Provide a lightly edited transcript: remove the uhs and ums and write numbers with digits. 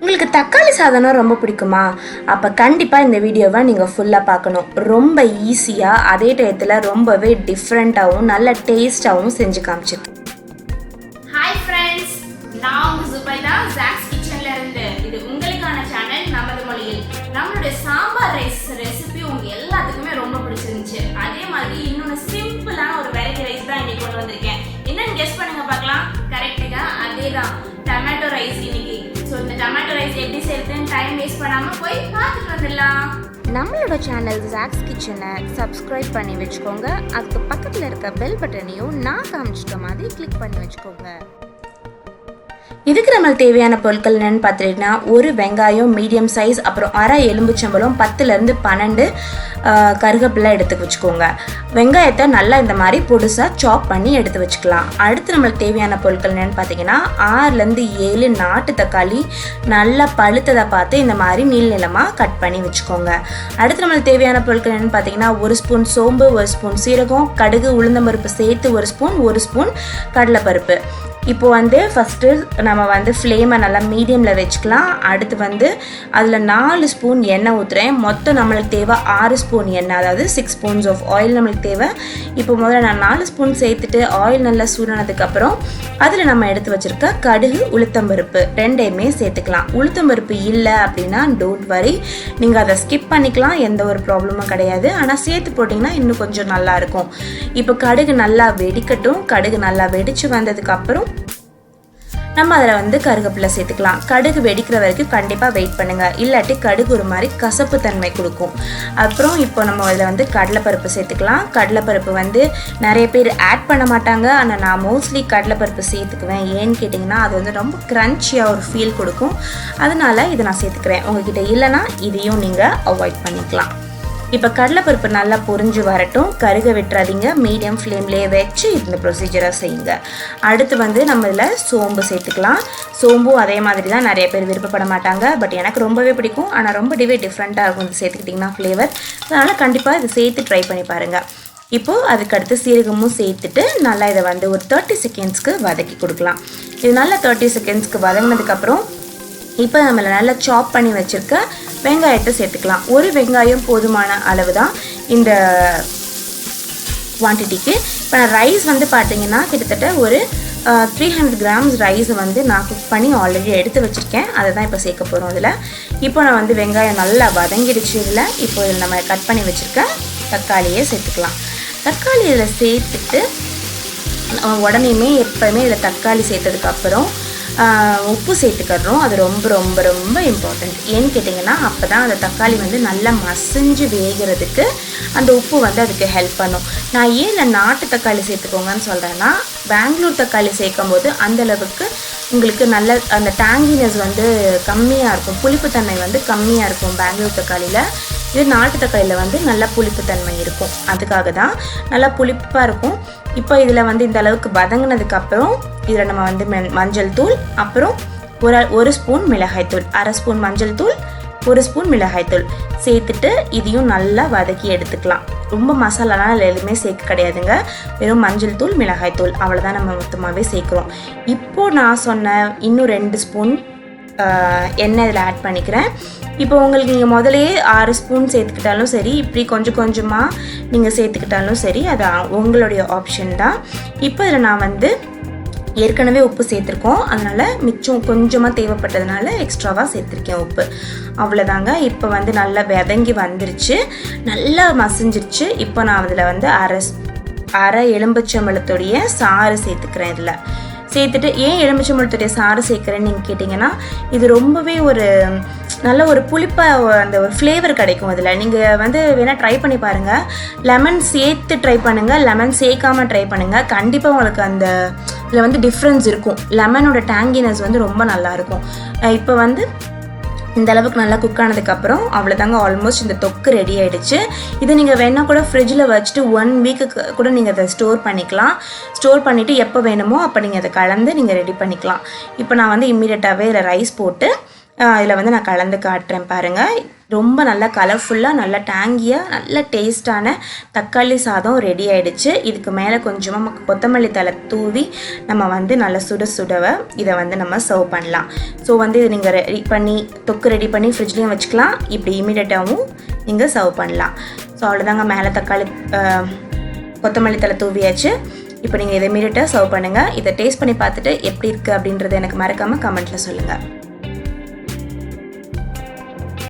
உங்களுக்கு தக்காளி சாதம்னா ரொம்ப பிடிக்குமா? அப்போ கண்டிப்பாக இந்த வீடியோவை நீங்கள் ஃபுல்லாக பார்க்கணும். ரொம்ப ஈஸியாக, அதே டயத்தில் ரொம்பவே டிஃப்ரெண்ட்டாகவும் நல்ல டேஸ்ட்டாகவும் செஞ்சு காமிச்சிருக்கு. ஹாய் ஃப்ரெண்ட்ஸ், நான் உங்கள் சுபைதா ஜாக்ஸ் கிச்சன்ல இருந்து. இது உங்களுக்கான சேனல் நமது மொழியில். நம்மளுடைய சாம்பார் ரைஸ் ரெசிபி உங்கள் எல்லாத்துக்குமே ரொம்ப பிடிச்சிருந்துச்சு. அதே மாதிரி இன்னொன்று சிம்பிளான ஒரு வெரைட்டி ரைஸ் தான் இன்னைக்கு கொண்டு வந்திருக்கேன். என்னன்னு கெஸ் பண்ணுங்க பார்க்கலாம். கரெக்டுங்க, அதே தான் டொமேட்டோ ரைஸ் இன்னைக்கு. ஸோ இந்த டொமேட்டோ ரைஸ் எப்படி செய்யறதுன்னு டைம் வேஸ்ட் பண்ணாமல் போய் பார்த்துட்டு வந்துடலாம். நம்மளோட சேனல் ஜாக்ஸ் கிச்சனை சப்ஸ்கிரைப் பண்ணி வச்சுக்கோங்க. அதுக்கு பக்கத்தில் இருக்க பெல் பட்டனையும் நான் காமிச்சிட்ட மாதிரி கிளிக் பண்ணி வச்சுக்கோங்க. இதுக்கு நம்மளுக்கு தேவையான பொருட்கள் என்னென்னு பார்த்துட்டிங்கன்னா, ஒரு வெங்காயம் மீடியம் சைஸ், அப்புறம் அரை எலும்புச்சம்பழம், 10லேருந்து 12 கருவேப்பிலை எடுத்து வச்சுக்கோங்க. வெங்காயத்தை நல்லா இந்த மாதிரி பொடுசாக சாப் பண்ணி எடுத்து வச்சுக்கலாம். அடுத்து நம்மளுக்கு தேவையான பொருட்கள் என்னென்னு பார்த்தீங்கன்னா, 6லேருந்து 7 நாட்டு தக்காளி நல்லா பழுத்ததை பார்த்து இந்த மாதிரி நீள் நிலமாக கட் பண்ணி வச்சுக்கோங்க. அடுத்து நம்மளுக்கு தேவையான பொருட்கள் என்னென்னு பார்த்தீங்கன்னா, 1 ஸ்பூன் சோம்பு, 1 ஸ்பூன் சீரகம், கடுகு, உளுந்தம்பருப்பு சேர்த்து 1 ஸ்பூன் கடலைப்பருப்பு. இப்போ ஃபஸ்ட்டு நம்ம ஃப்ளேமை நல்லா மீடியமில் வச்சுக்கலாம். அடுத்து அதில் 4 ஸ்பூன் எண்ணெய் ஊற்றுறேன். மொத்தம் நம்மளுக்கு தேவை 6 ஸ்பூன் எண்ணெய், அதாவது 6 ஸ்பூன்ஸ் ஆஃப் ஆயில் நம்மளுக்கு தேவை. இப்போ முதல்ல நான் 4 ஸ்பூன் சேர்த்துட்டு ஆயில் நல்லா சூடானதுக்கப்புறம் அதில் நம்ம எடுத்து வச்சுருக்க கடுகு, உளுத்தம்பருப்பு ரெண்டையுமே சேர்த்துக்கலாம். உளுத்தம்பருப்பு இல்லை அப்படின்னா டோன்ட் வரி, நீங்கள் அதை ஸ்கிப் பண்ணிக்கலாம், எந்த ஒரு ப்ராப்ளமும் கிடையாது. ஆனால் சேர்த்து போட்டிங்கன்னா இன்னும் கொஞ்சம் நல்லாயிருக்கும். இப்போ கடுகு நல்லா வெடிக்கட்டும். கடுகு நல்லா வெடித்து வந்ததுக்கப்புறம் நம்ம அதில் கருவேப்பிலை சேர்த்துக்கலாம். கடுகு வெடிக்கிற வரைக்கும் கண்டிப்பாக வெயிட் பண்ணுங்கள், இல்லாட்டி கடுகு ஒரு மாதிரி கசப்பு தன்மை கொடுக்கும். அப்புறம் இப்போ நம்ம அதில் கடலைப்பருப்பு சேர்த்துக்கலாம். கடலைப்பருப்பு நிறைய பேர் ஆட் பண்ண மாட்டாங்க, ஆனால் நான் மோஸ்ட்லி கடலைப்பருப்பு சேர்த்துக்குவேன். ஏன்னு கேட்டிங்கன்னா, அது ரொம்ப க்ரன்ச்சியாக ஒரு ஃபீல் கொடுக்கும். அதனால இதை நான் சேர்த்துக்கிறேன். உங்ககிட்ட இல்லைன்னா இதையும் நீங்கள் அவாய்ட் பண்ணிக்கலாம். இப்போ கடலைப்பருப்பு நல்லா பொரிஞ்சு வரட்டும். கருக விட்டுறாதீங்க, மீடியம் ஃப்ளேம்லேயே வச்சு இந்த ப்ரொசீஜரை செய்யுங்க. அடுத்து நம்ம இதில் சோம்பு சேர்த்துக்கலாம். சோம்பும் அதே மாதிரி தான், நிறைய பேர் விருப்பப்பட மாட்டாங்க, பட் எனக்கு ரொம்பவே பிடிக்கும். ஆனால் ரொம்பவே டிஃப்ரெண்ட்டாக இருக்கும் இது சேர்த்துக்கிட்டிங்கன்னா ஃப்ளேவர். அதனால் கண்டிப்பாக இதை சேர்த்து ட்ரை பண்ணி பாருங்கள். இப்போது அதுக்கடுத்து சீரகமும் சேர்த்துட்டு நல்லா இதை ஒரு 30 செகண்ட்ஸ்க்கு வதக்கி கொடுக்கலாம். இது நல்லா 30 செகண்ட்ஸ்க்கு வதங்கினதுக்கப்புறம் இப்போ நம்மளை நல்லா சாப் பண்ணி வச்சுருக்க வெங்காயத்தை சேர்த்துக்கலாம். ஒரு வெங்காயம் போதுமான அளவு தான் இந்த குவான்டிட்டிக்கு. இப்போ நான் ரைஸ் பார்த்தீங்கன்னா கிட்டத்தட்ட ஒரு 300 கிராம்ஸ் ரைஸ் நான் குக் பண்ணி ஆல்ரெடி எடுத்து வச்சுருக்கேன். அதை தான் இப்போ சேர்க்க போகிறோம். இதில் இப்போ நான் வெங்காயம் நல்லா வதங்கிடுச்சு. இதில் இப்போ இதில் நம்ம கட் பண்ணி வச்சுருக்க தக்காளியை சேர்த்துக்கலாம். தக்காளி இதில் சேர்த்துட்டு உடனேயுமே எப்போயுமே இதில் தக்காளி சேர்த்ததுக்கப்புறம் உப்பு சேர்த்துக்கிறோம். அது ரொம்ப ரொம்ப ரொம்ப இம்பார்ட்டண்ட். ஏன்னு கேட்டிங்கன்னா, அப்போ தான் அந்த தக்காளி நல்லா மசிஞ்சு வேகிறதுக்கு அந்த உப்பு அதுக்கு ஹெல்ப் பண்ணும். நான் ஏன் இந்த நாட்டு தக்காளி சேர்த்துக்கோங்கன்னு சொல்கிறேன்னா, பெங்களூர் தக்காளி சேர்க்கும் போது அந்தளவுக்கு உங்களுக்கு நல்ல அந்த டேங்கினஸ் கம்மியாக இருக்கும், புளிப்புத்தன்மை கம்மியாக இருக்கும் பெங்களூர் தக்காளியில். இது நாட்டு தக்காளியில் நல்ல புளிப்புத்தன்மை இருக்கும். அதுக்காக தான் நல்லா புளிப்பாக இருக்கும். இப்போ இதில் இந்த அளவுக்கு வதங்கினதுக்கப்புறம் இதில் நம்ம மஞ்சள் தூள், அப்புறம் ஒரு ஸ்பூன் மிளகாய்த்தூள், 1/2 ஸ்பூன் மஞ்சள் தூள், 1 ஸ்பூன் மிளகாய்த்தூள் சேர்த்துட்டு இதையும் நல்லா வதக்கி எடுத்துக்கலாம். ரொம்ப மசாலாலாம் எதுவுமே சேர்க்க கிடையாதுங்க, வெறும் மஞ்சள் தூள், மிளகாய்த்தூள் அவ்வளோதான் நம்ம மொத்தமாகவே சேர்க்குறோம். இப்போது நான் சொன்ன இன்னும் 2 ஸ்பூன் எண்ணெய் இதில் ஆட் பண்ணிக்கிறேன். இப்போ உங்களுக்கு நீங்கள் முதலே 6 ஸ்பூன் சேர்த்துக்கிட்டாலும் சரி, இப்படி கொஞ்சம் கொஞ்சமாக நீங்கள் சேர்த்துக்கிட்டாலும் சரி, அது உங்களுடைய ஆப்ஷன் தான். இப்போ இதில் நான் ஏற்கனவே உப்பு சேர்த்துருக்கோம், அதனால் மிச்சம் கொஞ்சமாக தேவைப்பட்டதுனால எக்ஸ்ட்ராவாக சேர்த்துருக்கேன் உப்பு. அவ்வளோதாங்க. இப்போ நல்லா வதங்கி வந்துருச்சு, நல்லா மசிஞ்சிருச்சு. இப்போ நான் அதில் அரை எலும்புச்சம்பழத்துடைய சாறு சேர்த்துக்கிறேன். இதில் சேர்த்துட்டு ஏன் எலுமிச்சம்பழத்துடைய சாறு சேர்க்குறேன்னு நீங்கள் கேட்டிங்கன்னா, இது ரொம்பவே ஒரு நல்ல ஒரு புளிப்பாக அந்த ஒரு ஃப்ளேவர் கிடைக்கும். அதில் நீங்கள் வேணால் ட்ரை பண்ணி பாருங்கள். லெமன் சேர்த்து ட்ரை பண்ணுங்கள், லெமன் சேர்க்காமல் ட்ரை பண்ணுங்கள். கண்டிப்பாக உங்களுக்கு அந்த இதில் டிஃப்ரென்ஸ் இருக்கும். லெமனோட டேங்கினஸ் ரொம்ப நல்லாயிருக்கும். இப்போ இந்த அளவுக்கு நல்லா குக் ஆனதுக்கப்புறம் அவ்வளோதாங்க, ஆல்மோஸ்ட் இந்த தொக்கு ரெடி ஆகிடுச்சு. இது நீங்கள் வேணால் கூட ஃப்ரிட்ஜில் வச்சுட்டு 1 வீக்குக்கு கூட நீங்கள் அதை ஸ்டோர் பண்ணிக்கலாம். ஸ்டோர் பண்ணிவிட்டு எப்போ வேணுமோ அப்போ நீங்கள் அதை கலந்து நீங்கள் ரெடி பண்ணிக்கலாம். இப்போ நான் இம்மீடியட்டாகவே இதில் ரைஸ் போட்டு இதில் வந்து நான் கலந்து காட்டுறேன் பாருங்கள். ரொம்ப நல்லா கலர்ஃபுல்லாக நல்லா டேங்கியாக நல்ல டேஸ்டான தக்காளி சாதம் ரெடி ஆகிடுச்சு. இதுக்கு மேலே கொஞ்சமாக கொத்தமல்லி தழை தூவி நம்ம வந்து நல்லா சுட சுடவை இதை வந்து நம்ம சர்வ் பண்ணலாம். ஸோ வந்து இது நீங்கள் ரெடி பண்ணி தொக்கு ரெடி பண்ணி ஃப்ரிட்ஜ்லேயும் வச்சுக்கலாம், இப்படி இமீடியட்டாகவும் நீங்கள் சர்வ் பண்ணலாம். ஸோ அவ்வளோதாங்க, மேலே தக்காளி கொத்தமல்லி தழை தூவியாச்சு. இப்போ நீங்கள் இதை இமீடியட்டாக சர்வ் பண்ணுங்கள். இதை டேஸ்ட் பண்ணி பார்த்துட்டு எப்படி இருக்குது அப்படின்றத எனக்கு மறக்காமல் கமெண்ட்டில் சொல்லுங்கள்.